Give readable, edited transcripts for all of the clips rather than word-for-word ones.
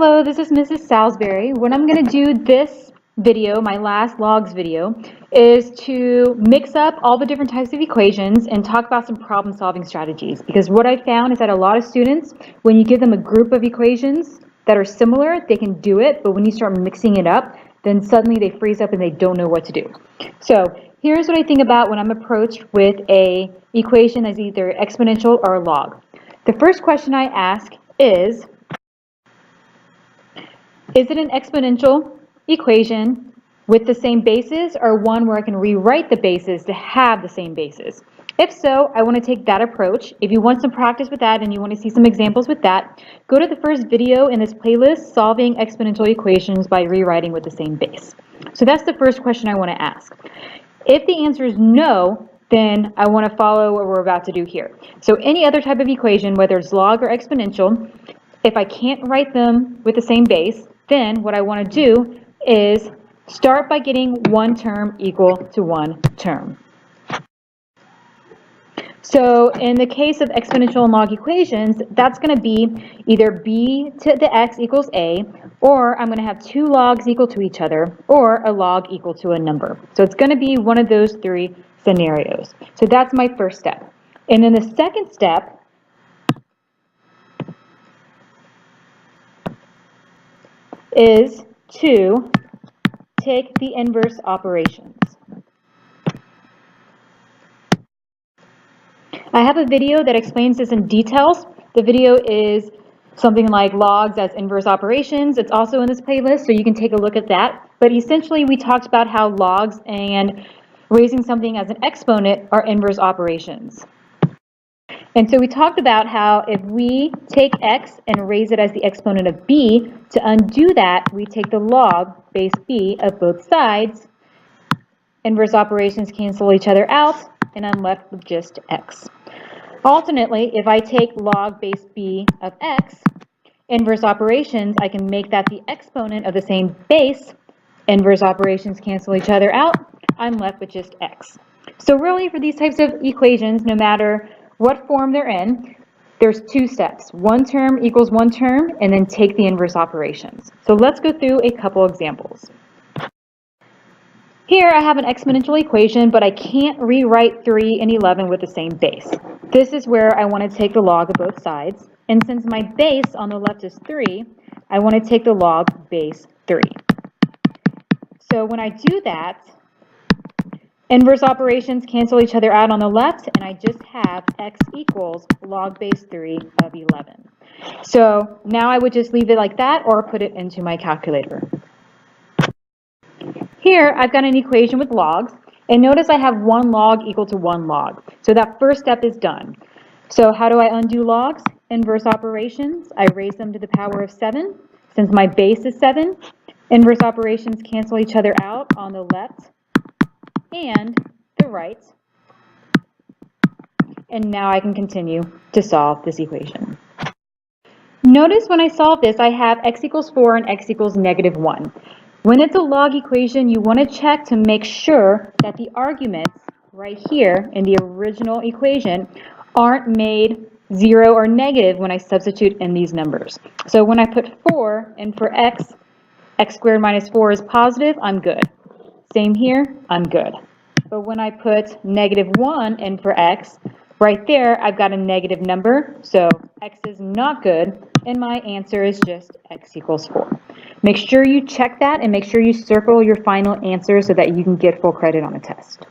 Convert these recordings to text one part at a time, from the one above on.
Hello, this is Mrs. Salisbury. What I'm going to do this video, my last logs video, is to mix up all the different types of equations and talk about some problem solving strategies. Because what I found is that a lot of students, when you give them a group of equations that are similar, they can do it, but when you start mixing it up, then suddenly they freeze up and they don't know what to do. So here's what I think about when I'm approached with a equation that's either exponential or a log. The first question I ask is it an exponential equation with the same basis, or one where I can rewrite the basis to have the same basis? If so, I want to take that approach. If you want some practice with that and you want to see some examples with that, go to the first video in this playlist, Solving Exponential Equations by Rewriting with the Same Base. So that's the first question I want to ask. If the answer is no, then I want to follow what we're about to do here. So any other type of equation, whether it's log or exponential, if I can't write them with the same base, then what I want to do is start by getting one term equal to one term. So in the case of exponential and log equations, that's going to be either b to the x equals a, or I'm going to have two logs equal to each other, or a log equal to a number. So it's going to be one of those three scenarios. So that's my first step. And then the second step is to take the inverse operations. I have a video that explains this in details. The video is something like logs as inverse operations. It's also in this playlist, so you can take a look at that. But essentially, we talked about how logs and raising something as an exponent are inverse operations. And so we talked about how if we take x and raise it as the exponent of b, to undo that, we take the log base b of both sides. Inverse operations cancel each other out, and I'm left with just x. Alternately, if I take log base b of x, inverse operations, I can make that the exponent of the same base. Inverse operations cancel each other out. I'm left with just x. So really, for these types of equations, no matter what form they're in, there's two steps. One term equals one term, and then take the inverse operations. So let's go through a couple examples. Here I have an exponential equation, but I can't rewrite 3 and 11 with the same base. This is where I want to take the log of both sides. And since my base on the left is 3, I want to take the log base 3. So when I do that, inverse operations cancel each other out on the left, and I just have x equals log base 3 of 11. So now I would just leave it like that or put it into my calculator. Here I've got an equation with logs, and notice I have one log equal to one log. So that first step is done. So how do I undo logs? Inverse operations, I raise them to the power of 7. Since my base is 7, inverse operations cancel each other out on the left and the right. And now I can continue to solve this equation. Notice when I solve this, I have x equals 4 and x equals negative 1. When it's a log equation, you want to check to make sure that the arguments right here in the original equation aren't made 0 or negative when I substitute in these numbers. So when I put 4 in for x, x squared minus 4 is positive, I'm good. Same here, I'm good. But when I put negative 1 in for x, right there I've got a negative number, so x is not good, and my answer is just x equals 4. Make sure you check that and make sure you circle your final answer so that you can get full credit on the test.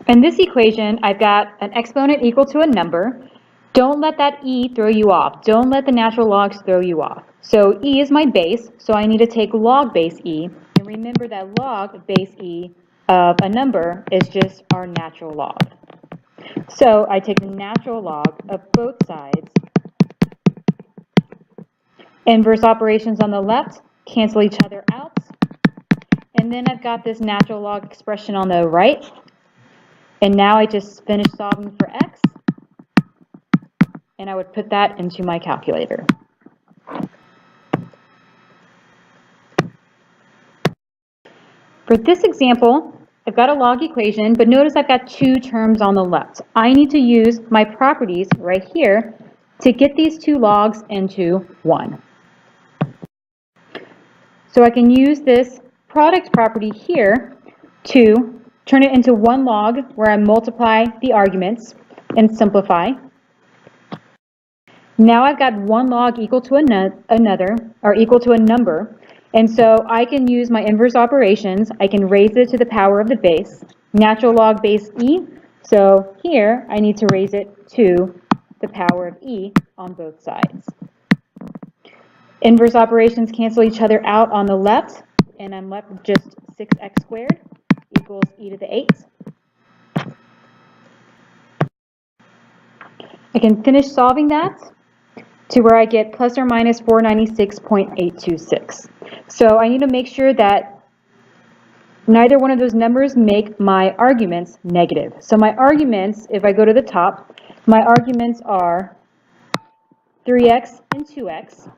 In this equation, I've got an exponent equal to a number. Don't let that e throw you off. Don't let the natural logs throw you off. So e is my base, so I need to take log base e. And remember that log base e of a number is just our natural log. So I take the natural log of both sides. Inverse operations on the left cancel each other out. And then I've got this natural log expression on the right. And now I just finished solving for x. And I would put that into my calculator. For this example, I've got a log equation, but notice I've got two terms on the left. I need to use my properties right here to get these two logs into 1. So I can use this product property here to turn it into one log where I multiply the arguments and simplify. Now I've got one log equal to another, or equal to a number, and so I can use my inverse operations. I can raise it to the power of the base, natural log base e, so here I need to raise it to the power of e on both sides. Inverse operations cancel each other out on the left, and I'm left with just 6x squared equals e to the 8th. I can finish solving that to where I get plus or minus 496.826. So I need to make sure that neither one of those numbers make my arguments negative. So my arguments, if I go to the top, my arguments are 3x and 2x.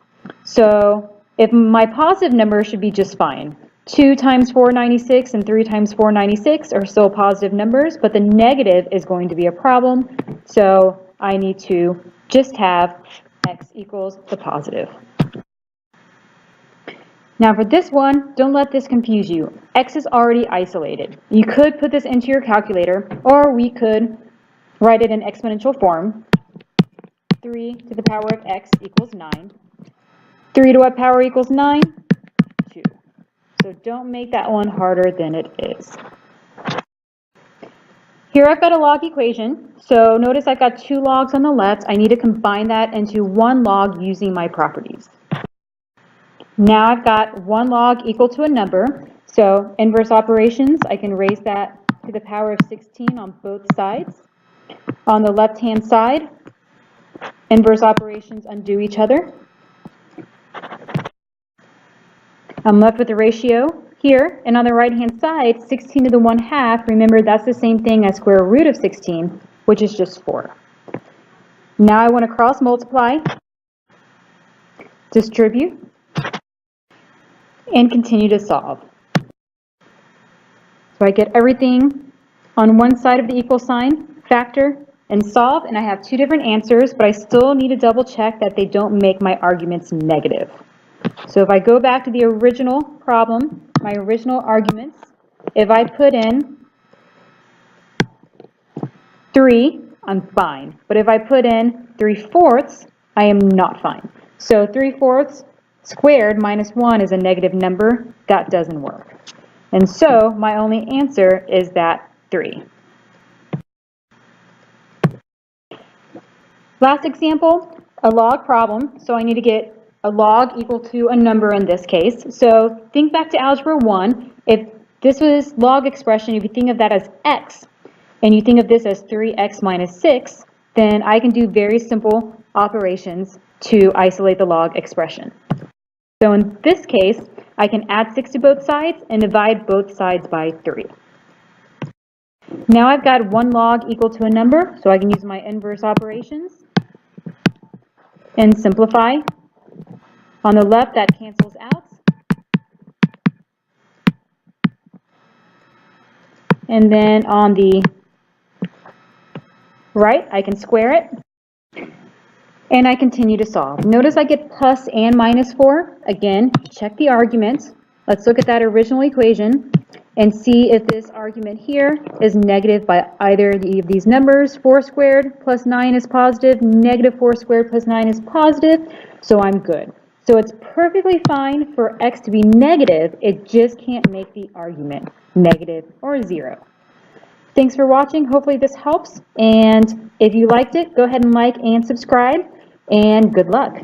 So if my positive number should be just fine. 2 times 496 and 3 times 496 are still positive numbers, but the negative is going to be a problem. So I need to just have x equals the positive. Now for this one, don't let this confuse you. X is already isolated. You could put this into your calculator, or we could write it in exponential form. 3 to the power of x equals 9. 3 to what power equals 9? 2. So don't make that one harder than it is. Here I've got a log equation. So notice I've got two logs on the left. I need to combine that into one log using my properties. Now I've got one log equal to a number. So inverse operations, I can raise that to the power of 16 on both sides. On the left-hand side, inverse operations undo each other. I'm left with the ratio here, and on the right-hand side, 16 to the 1/2, remember that's the same thing as square root of 16, which is just 4. Now I want to cross multiply, distribute, and continue to solve. So I get everything on one side of the equal sign, factor, and solve, and I have two different answers, but I still need to double check that they don't make my arguments negative. So if I go back to the original problem, my original arguments, if I put in 3, I'm fine. But if I put in 3/4, I am not fine. So 3/4 squared minus 1 is a negative number. That doesn't work. And so my only answer is that 3. Last example, a log problem. So I need to get a log equal to a number in this case. So think back to Algebra 1. If this was log expression, if you think of that as x, and you think of this as 3x minus 6, then I can do very simple operations to isolate the log expression. So in this case, I can add 6 to both sides and divide both sides by 3. Now I've got one log equal to a number, so I can use my inverse operations and simplify. On the left, that cancels out. And then on the right, I can square it. And I continue to solve. Notice I get plus and minus 4. Again, check the arguments. Let's look at that original equation and see if this argument here is negative by either of these numbers. 4 squared plus 9 is positive. Negative 4 squared plus 9 is positive. So I'm good. So it's perfectly fine for x to be negative. It just can't make the argument negative or 0. Thanks for watching. Hopefully this helps. And if you liked it, go ahead and like and subscribe. And good luck.